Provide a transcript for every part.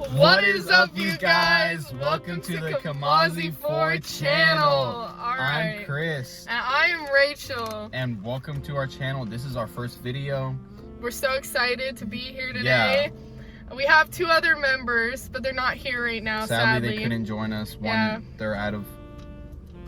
What is up, you guys? Welcome to the Kamazi 4 channel. I'm Chris. And I am Rachel. And welcome to our channel. This is our first video. We're so excited to be here today. Yeah. We have two other members, but they're not here right now, sadly. They couldn't join us. One, they're out of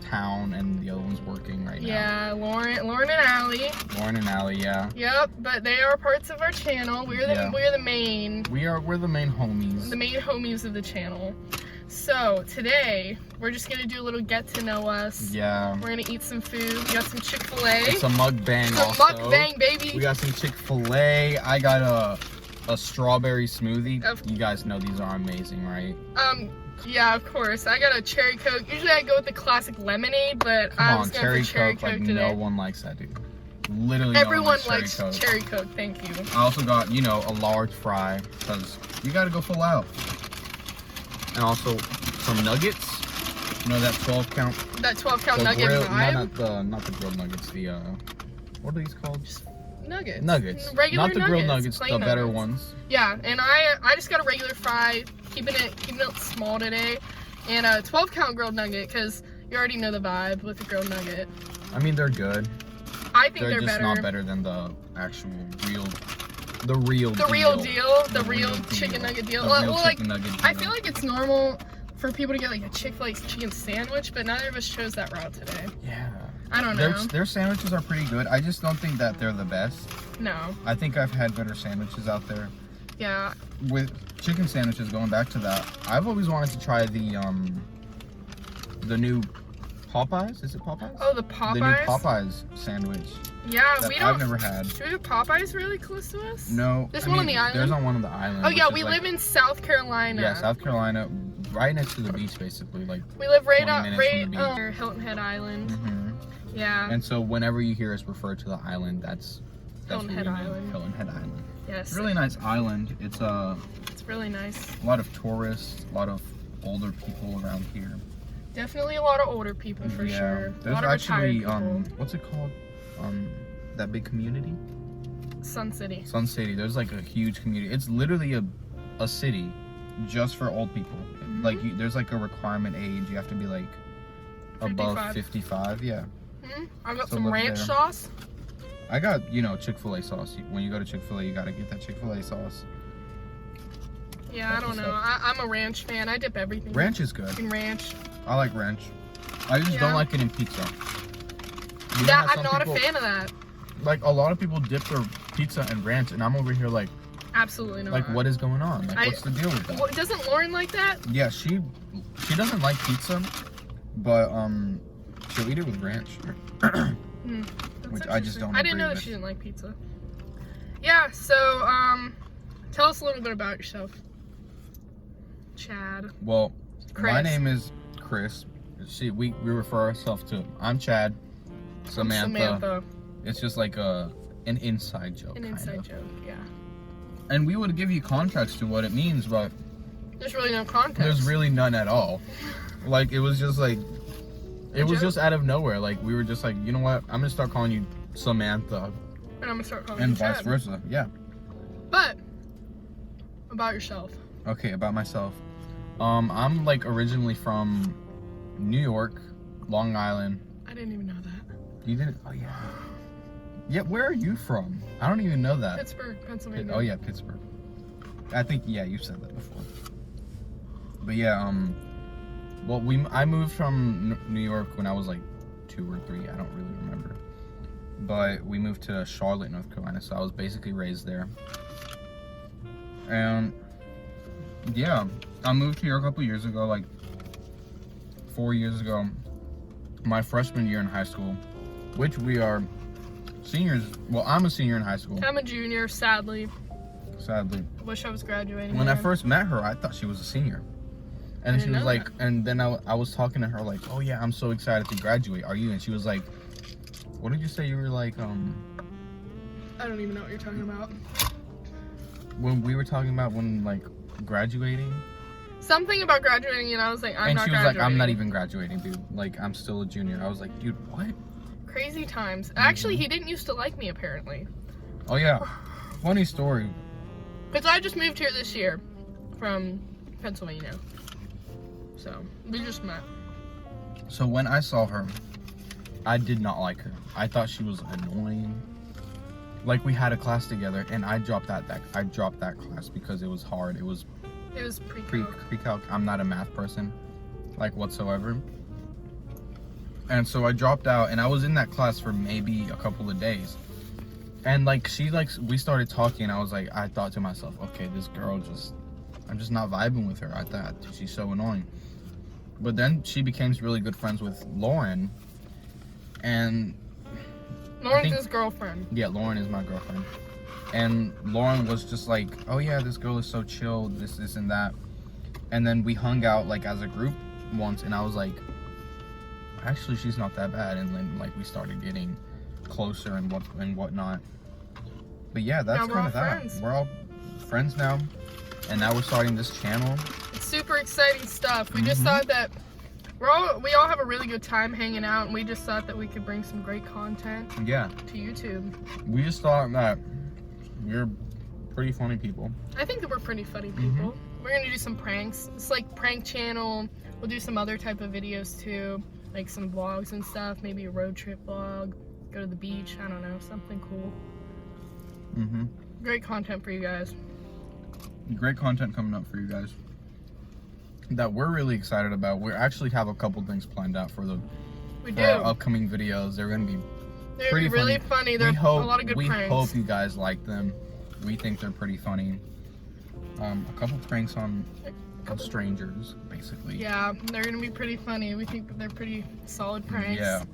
town, and the other one's working right now. Yeah, Lauren and Allie. Lauren and Allie, yeah. Yep, but they are parts of our channel. We're the main. We're the main homies. The main homies of the channel. So today we're just gonna do a little get to know us. Yeah. We're gonna eat some food. We got some Chick-fil-A. It's a mukbang. Mukbang, baby. We got some Chick-fil-A. I got a strawberry smoothie. You guys know these are amazing, right? Yeah, of course. I got a cherry Coke. Usually I go with the classic lemonade, but I'm just going for cherry Coke today. No one likes that, dude. Literally everyone no one likes cherry Coke. Thank you. I also got, a large fry, because you gotta go full out. And also some nuggets. You know that 12 count? That 12 count nugget vibe? No, not the grilled nuggets. What are these called? Just nuggets. Nuggets. Regular not the grilled nuggets, the better ones. Yeah, and I just got a regular fry, keeping it small today, and a 12 count grilled nugget, because you already know the vibe with the grilled nugget. I mean, they're good. I think they're just better. Not better than the actual real chicken nugget deal. I feel like it's normal for people to get like a Chick-fil-A chicken sandwich, but neither of us chose that route today. Yeah. I don't know. Their sandwiches are pretty good. I just don't think that they're the best. No. I think I've had better sandwiches out there. Yeah. With chicken sandwiches, going back to that, I've always wanted to try the new Popeyes. Is it Popeyes? Oh, the Popeyes? The new Popeyes sandwich. Yeah, I've never had. Do we have Popeyes really close to us? No. There's one on the island? There's on one on the island. Oh, yeah, we live in South Carolina. Yeah, South Carolina, right next to the beach, basically. We live right on Hilton Head Island. Mm-hmm. Yeah. And so whenever you hear us refer to the island, that's Hilton Head Island. Hilton Head Island. Yes. It's a really nice island. It's really nice. A lot of tourists, a lot of older people around here. Definitely a lot of older people for sure. There's actually what's it called? That big community? Sun City. Sun City. There's like a huge community. It's literally a city just for old people. Mm-hmm. Like there's like a requirement age. You have to be like above 55. Yeah. Mm-hmm. I got some ranch sauce. I got, Chick-fil-A sauce. When you go to Chick-fil-A, you gotta get that Chick-fil-A sauce. Yeah, I don't know. I'm a ranch fan. I dip everything. Ranch is good. In ranch. I like ranch. I just don't like it in pizza. I'm not a fan of that. Like, a lot of people dip their pizza in ranch, and I'm over here like... Absolutely not. Like, what is going on? Like, what's the deal with that? Doesn't Lauren like that? Yeah, she doesn't like pizza, but, she'll eat it with ranch. Which I just don't I didn't know that she didn't like pizza. Yeah, so, tell us a little bit about yourself. Chad. Well, Chris. My name is Chris. We refer ourselves to, I'm Chad, Samantha. It's just like an inside joke. An inside joke, yeah. And we would give you context to what it means, but... There's really no context. There's really none at all. Like, it was just like... It was just out of nowhere. Like, we were just like, you know what? I'm going to start calling you Samantha. And I'm going to start calling you Chad. And vice versa, yeah. But, about yourself. Okay, about myself. I'm, like, originally from New York, Long Island. I didn't even know that. You didn't? Oh, yeah. Yeah, where are you from? I don't even know that. Pittsburgh, Pennsylvania. Oh, yeah, Pittsburgh. I think, yeah, you said that before. But, yeah, well, I moved from New York when I was like 2 or 3. I don't really remember. But we moved to Charlotte, North Carolina, so I was basically raised there. And yeah, I moved here a couple years ago, like 4 years ago, my freshman year in high school, which we are seniors. Well, I'm a senior in high school. I'm a junior, sadly. Sadly. I wish I was graduating. When I first met her, I thought she was a senior. And she was like, and then I was talking to her like, oh yeah, I'm so excited to graduate. Are you? And she was like, what did you say? You were like, I don't even know what you're talking about. When we were talking about like graduating. Something about graduating, and I was like, I'm not graduating. And she was like, I'm not even graduating, dude. Like, I'm still a junior. I was like, dude, what? Crazy times. Actually, he didn't used to like me, apparently. Oh yeah, funny story. Because I just moved here this year from Pennsylvania. So we just met. So when I saw her, I did not like her. I thought she was annoying. Like, we had a class together, and I dropped that class because it was hard. It was pre-calc. I'm not a math person, like, whatsoever. And so I dropped out, and I was in that class for maybe a couple of days. And like, we started talking, and I thought to myself, okay, this girl I'm just not vibing with her. I thought she's so annoying. But then she became really good friends with Lauren, and Lauren's his girlfriend. Yeah, Lauren is my girlfriend. And Lauren was just like, oh yeah, this girl is so chill, this and that. And then we hung out like as a group once, and I was like, actually she's not that bad. And then like we started getting closer and whatnot. But yeah, that's kind of that. Friends. We're all friends now. And now we're starting this channel. It's super exciting stuff. We just thought that we all have a really good time hanging out, and we just thought that we could bring some great content to YouTube. We just thought that we're pretty funny people. I think that we're pretty funny people. We're gonna do some pranks. It's like prank channel. We'll do some other type of videos too, like some vlogs and stuff, maybe a road trip vlog, go to the beach, I don't know, something cool. Great content for you guys. Great content coming up for you guys that we're really excited about. We actually have a couple things planned out for our upcoming videos. They're gonna be really funny. There's a lot of good pranks. We hope you guys like them. We think they're pretty funny. A couple pranks on strangers, basically. Yeah, they're gonna be pretty funny. We think that they're pretty solid pranks. Yeah.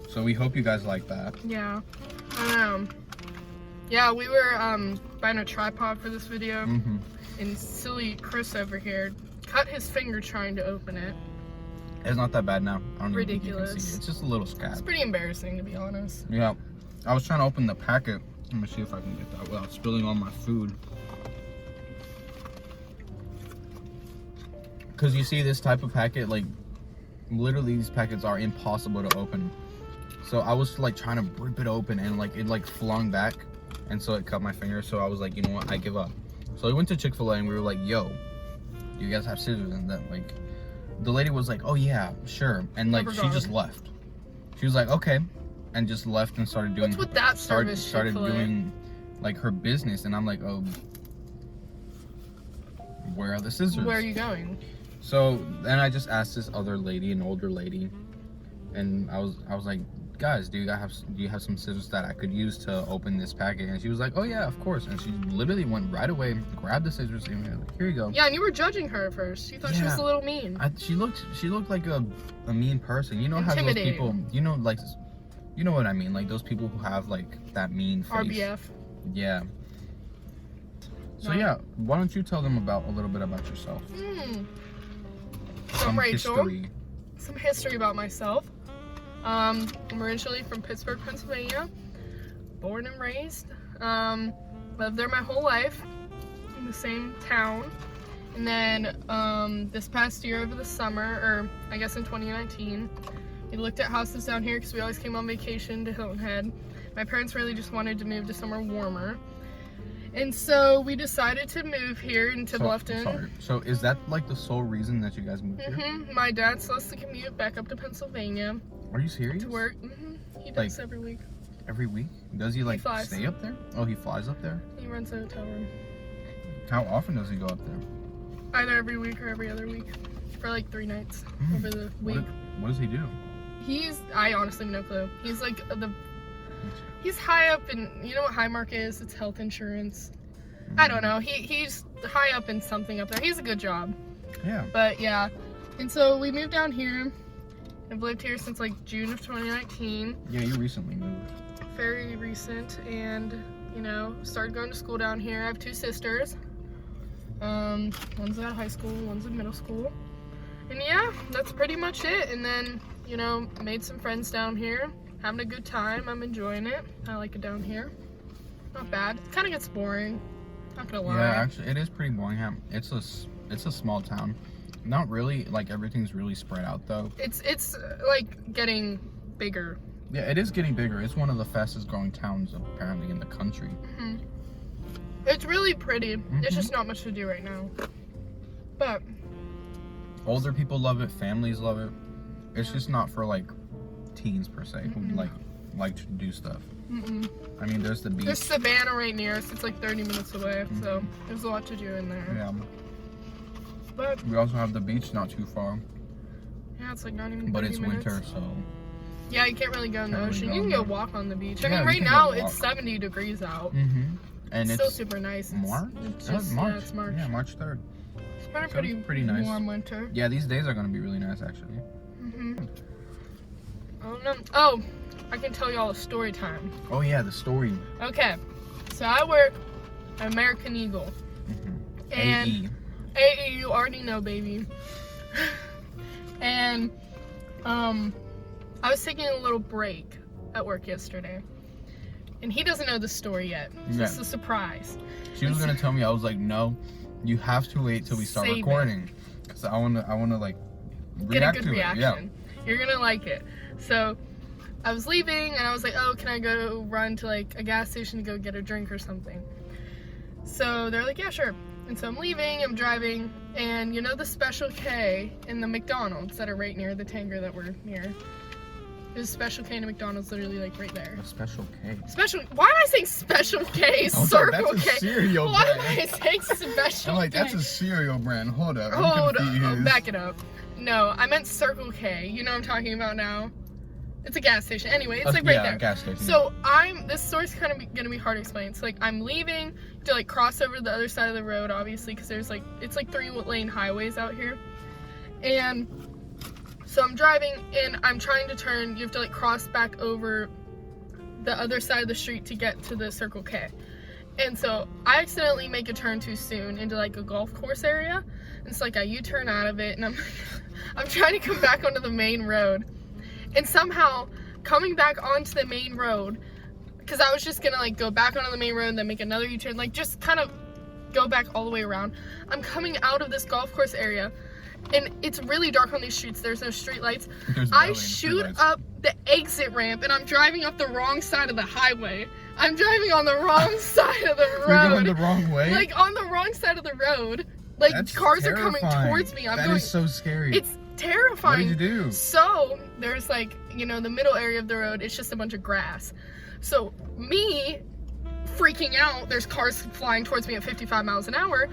So we hope you guys like that. Yeah. Yeah, we were buying a tripod for this video, and silly Chris over here cut his finger trying to open it. It's not that bad now. I don't Ridiculous. Even think you can see it. It's just a little scab. It's pretty embarrassing, to be honest. Yeah. I was trying to open the packet. Let me see if I can get that without spilling all my food. Because you see this type of packet, like, literally these packets are impossible to open. So I was like trying to rip it open, and like it like flung back, and so it cut my finger. So I was like, you know what, I give up. So we went to Chick-fil-a, and we were like, yo, do you guys have scissors? And then like the lady was like, oh yeah, sure. And like she just left. She was like, okay, and just left and started doing started doing like her business. And I'm like, oh, where are the scissors? Where are you going? So then I just asked this other lady, an older lady, and I was like, guys, do you have some scissors that I could use to open this packet? And she was like, oh yeah, of course. And she literally went right away, grabbed the scissors, and like, here you go. Yeah, and you were judging her at first. You thought she was a little mean. She looked like a mean person. You know how those people, you know what I mean, like those people who have like that mean face. RBF. Yeah. So yeah, why don't you tell them a little bit about yourself? I'm Rachel. History. Some history about myself. I'm originally from Pittsburgh, Pennsylvania. Born and raised. Lived there my whole life in the same town. And then this past year over the summer, or I guess in 2019, we looked at houses down here because we always came on vacation to Hilton Head. My parents really just wanted to move to somewhere warmer. And so we decided to move here into Bluffton. Sorry. So is that like the sole reason that you guys moved here? My dad still has to commute back up to Pennsylvania. Are you serious? To work. He does like, every week. Every week? Does he like stay up there? Oh, he flies up there? He runs a hotel room. How often does he go up there? Either every week or every other week. For like 3 nights over the week. What does he do? I honestly have no clue. He's like he's high up in, you know what Highmark is? It's health insurance. I don't know. He's high up in something up there. He's a good job. Yeah. But yeah. And so we moved down here. I've lived here since like June of 2019. Yeah, you recently moved. Very recent. And, you know, started going to school down here. I have 2 sisters. One's at high school, one's in middle school. And yeah, that's pretty much it. And then, you know, made some friends down here. Having a good time. I'm enjoying it. I like it down here. Not bad. It kind of gets boring. Not gonna lie. Yeah, actually, it is pretty boring. It's a small town. Not really. Like everything's really spread out though. It's like getting bigger. Yeah, it is getting bigger. It's one of the fastest growing towns apparently in the country. It's really pretty. There's just not much to do right now. But older people love it, families love it. It's just not for like teens per se who like to do stuff. I mean, there's the beach. There's Savannah right near us. It's like 30 minutes away, so there's a lot to do in there. Yeah. But we also have the beach not too far. Yeah, it's like not even 30 But it's minutes. winter, so. Yeah, you can't really go in the ocean. You can go walk on the beach. I Yeah, mean, we right can now go walk. it's 70 degrees out. And It's still super nice. March? It's just, March. Yeah, it's March. Yeah, March 3rd. It's been a So pretty nice. warm winter. Yeah, these days are gonna be really nice actually. Oh, I can tell y'all a story time. Oh yeah, the story. Okay, so I work at American Eagle. And AE, you already know, baby. And I was taking a little break at work yesterday. And he doesn't know the story yet. So it's a surprise. She was gonna tell me, I was like, no, you have to wait till we start Save recording. Because I wanna like Get a react good to reaction. it. Yeah. You're gonna like it. So I was leaving and I was like, oh, can I go run to like a gas station to go get a drink or something? So they're like, yeah, sure. And so I'm leaving, I'm driving, and you know the Special K in the McDonald's that are right near the Tanger that we're near? There's a Special K in a McDonald's literally like right there. A Special K. Why am I saying Special K? I was Circle like, that's a K. cereal Why brand. am I saying Special I'm like, K? that's a cereal brand. Hold up. I'm Hold confused. up, back it up. No, I meant Circle K. You know what I'm talking about now? It's a gas station. Anyway, it's like right there. Gas station. So this story's kind of gonna be hard to explain. So like I'm leaving to like cross over the other side of the road, obviously, because there's like it's like 3-lane highways out here, and so I'm driving and I'm trying to turn. You have to like cross back over the other side of the street to get to the Circle K. And so I accidentally make a turn too soon into like a golf course area. And so like I U-turn out of it and I'm trying to come back onto the main road. And somehow coming back onto the main road, because I was just gonna like go back onto the main road and then make another U-turn, like just kind of go back all the way around. I'm coming out of this golf course area and it's really dark on these streets. There's no street lights. I shoot up the exit ramp and I'm driving up the wrong side of the highway. I'm driving on the wrong side of the road. You're going the wrong way? Like on the wrong side of the road. Like That's cars terrifying. are coming towards me. That is so scary. It's terrifying. What did you do? So there's like, you know, the middle area of the road, it's just a bunch of grass. So me freaking out, there's cars flying towards me at 55 miles an hour.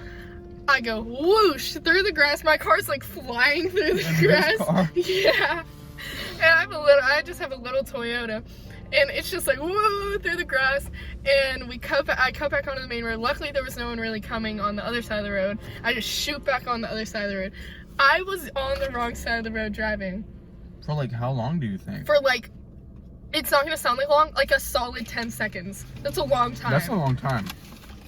I go whoosh through the grass. My car's like flying through the grass. Car? Yeah. And I just have a little Toyota. And it's just like whoa through the grass, and I cut back onto the main road. Luckily there was no one really coming on the other side of the road. I just shoot back on the other side of the road. I was on the wrong side of the road driving. For like how long do you think? For like, it's not gonna sound like long, like a solid 10 seconds. That's a long time. That's a long time.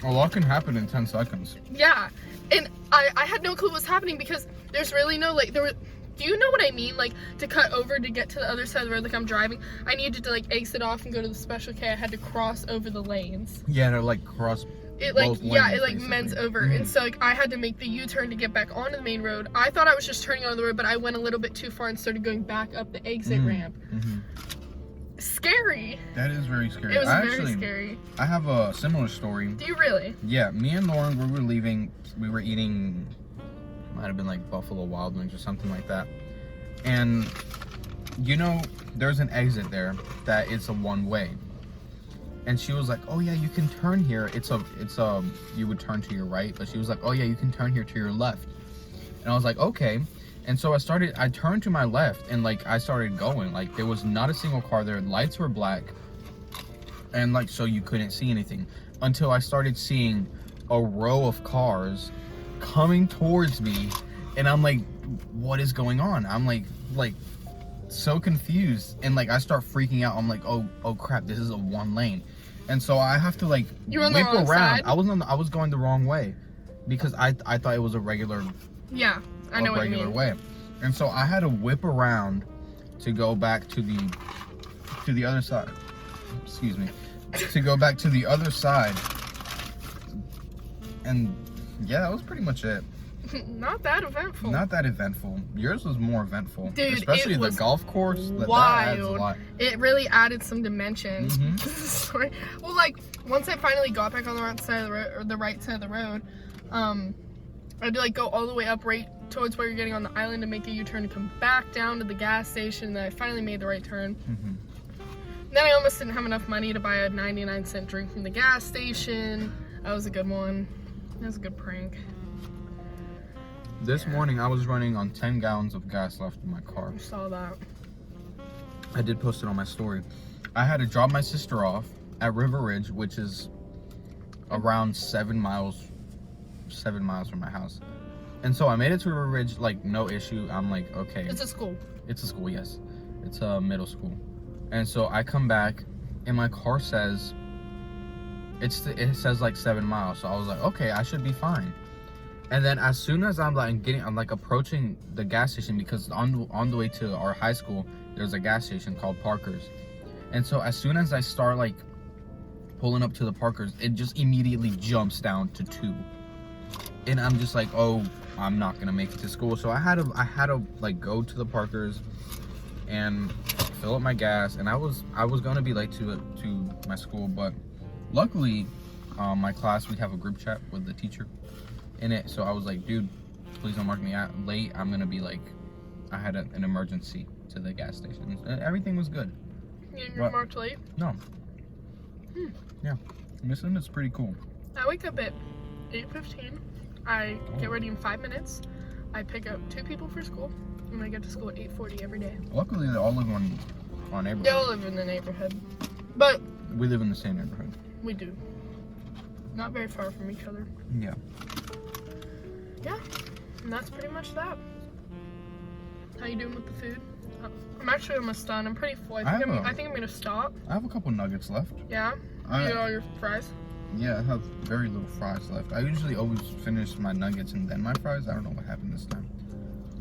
A lot can happen in 10 seconds. Yeah, and I had no clue what was happening because there's really no like do you know what I mean? Like, to cut over to get to the other side of the road, like I'm driving, I needed to like exit off and go to the Special K. I had to cross over the lanes. Yeah, to like cross it like both yeah, lanes, it like basically. mends over. And so like I had to make the U-turn to get back onto the main road. I thought I was just turning onto the road, but I went a little bit too far and started going back up the exit ramp. Scary. That is very scary. It was very scary. I have a similar story. Do you really? Yeah, me and Lauren, we were leaving, we were eating, might have been like Buffalo Wild Wings or something like that. And, you know, there's an exit there that it's a one-way. And she was like, oh yeah, you can turn here. You would turn to your right, but she was like, oh yeah, you can turn here to your left. And I was like, okay. And so I turned to my left and like I started going. Like there was not a single car there. Lights were black. And like, so you couldn't see anything until I started seeing a row of cars coming towards me. And I'm like, what is going on? I'm like so confused. And like, I start freaking out. I'm like, oh crap, this is a one lane. And so I have to like whip around. Side? I was going the wrong way because I thought it was a regular Yeah, I know what you mean. way. And so I had to whip around to go back to the other side. Excuse me. To go back to the other side. And yeah, that was pretty much it. Not that eventful. Not that eventful. Yours was more eventful. Dude, especially it the was golf course. That adds a lot. It really added some dimension to the story. Well, like once I finally got back on the right side of the road, I had to like go all the way up right towards where you're getting on the island to make a U-turn to come back down to the gas station. Then I finally made the right turn. Mm-hmm. Then I almost didn't have enough money to buy a 99-cent drink from the gas station. That was a good one. That was a good prank. This morning I was running on 10 gallons of gas left in my car. I saw that. I did post it on my story. I had to drop my sister off at River Ridge, which is around 7 miles from my house. And so I made it to River Ridge, like, no issue. I'm like, okay. It's a school. It's a school, yes. It's a middle school. And so I come back, and my car says, it says like 7 miles. So I was like, okay, I should be fine. And then as soon as I'm like approaching the gas station, because on the way to our high school, there's a gas station called Parker's. And so as soon as I start like pulling up to the Parker's, it just immediately jumps down to 2. And I'm just like, oh, I'm not gonna make it to school. So I had to like go to the Parker's and fill up my gas. And I was gonna be late to my school, but luckily, my class, we have a group chat with the teacher in it. So I was like, dude, please don't mark me out late. I'm gonna be like, I had an emergency to the gas station. Everything was good. You were marked late? No. Yeah. Missing is pretty cool. I wake up at 8:15. I get ready in 5 minutes. I pick up 2 people for school, and I get to school at 8:40 every day. Luckily, they all live on our neighborhood. They all live in the neighborhood, but We live in the same neighborhood. we do. Not very far from each other. Yeah. Yeah, and that's pretty much that. How you doing with the food? I'm actually almost done. I'm pretty full. I think I'm gonna stop. I have a couple nuggets left. Yeah? You get all your fries? Yeah, I have very little fries left. I usually always finish my nuggets and then my fries. I don't know what happened this time.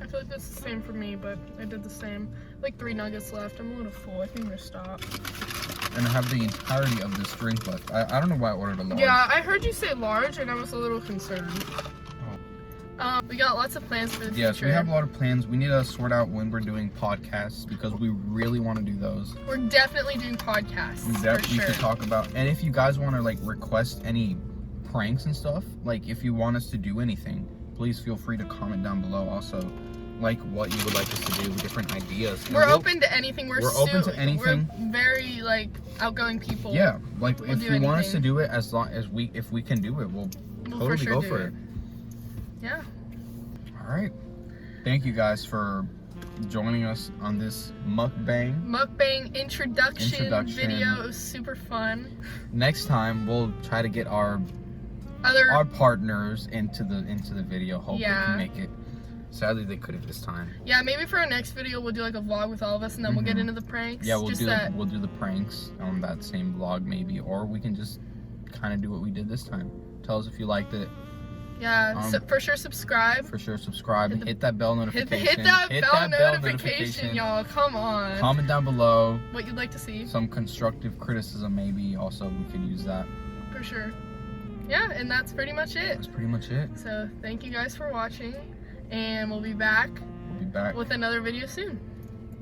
I feel like that's the same for me, but I did the same. Like 3 nuggets left. I'm a little full. I think I'm gonna stop. And I have the entirety of this drink left. I don't know why I ordered a large. Yeah, I heard you say large, and I was a little concerned. We got lots of plans for the future. Yes, we have a lot of plans. We need to sort out when we're doing podcasts because we really want to do those. We're definitely doing podcasts. We definitely could talk about. And if you guys want to like request any pranks and stuff, like if you want us to do anything, please feel free to comment down below. Also, like what you would like us to do, different ideas. And we're open to anything. We're open to anything. We're very like outgoing people. Yeah, like We'll if you want us to do it, as long as if we can do it, we'll totally go for it. Yeah. All right. Thank you guys for joining us on this mukbang introduction video. It was super fun. Next time we'll try to get our partners into the video. Hope they can make it. Sadly, they couldn't this time. Yeah, maybe for our next video we'll do like a vlog with all of us, and then we'll get into the pranks. Yeah, we'll do the pranks on that same vlog maybe, or we can just kind of do what we did this time. Tell us if you liked it. Yeah, so for sure subscribe. For sure subscribe. Hit that bell notification. Hit that bell notification, y'all. Come on. Comment down below what you'd like to see. Some constructive criticism maybe. Also, we could use that. For sure. Yeah, and that's pretty much it. That's pretty much it. So thank you guys for watching, and we'll be back. We'll be back with another video soon.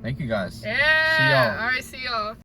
Thank you guys. Yeah. See y'all. All right, see y'all.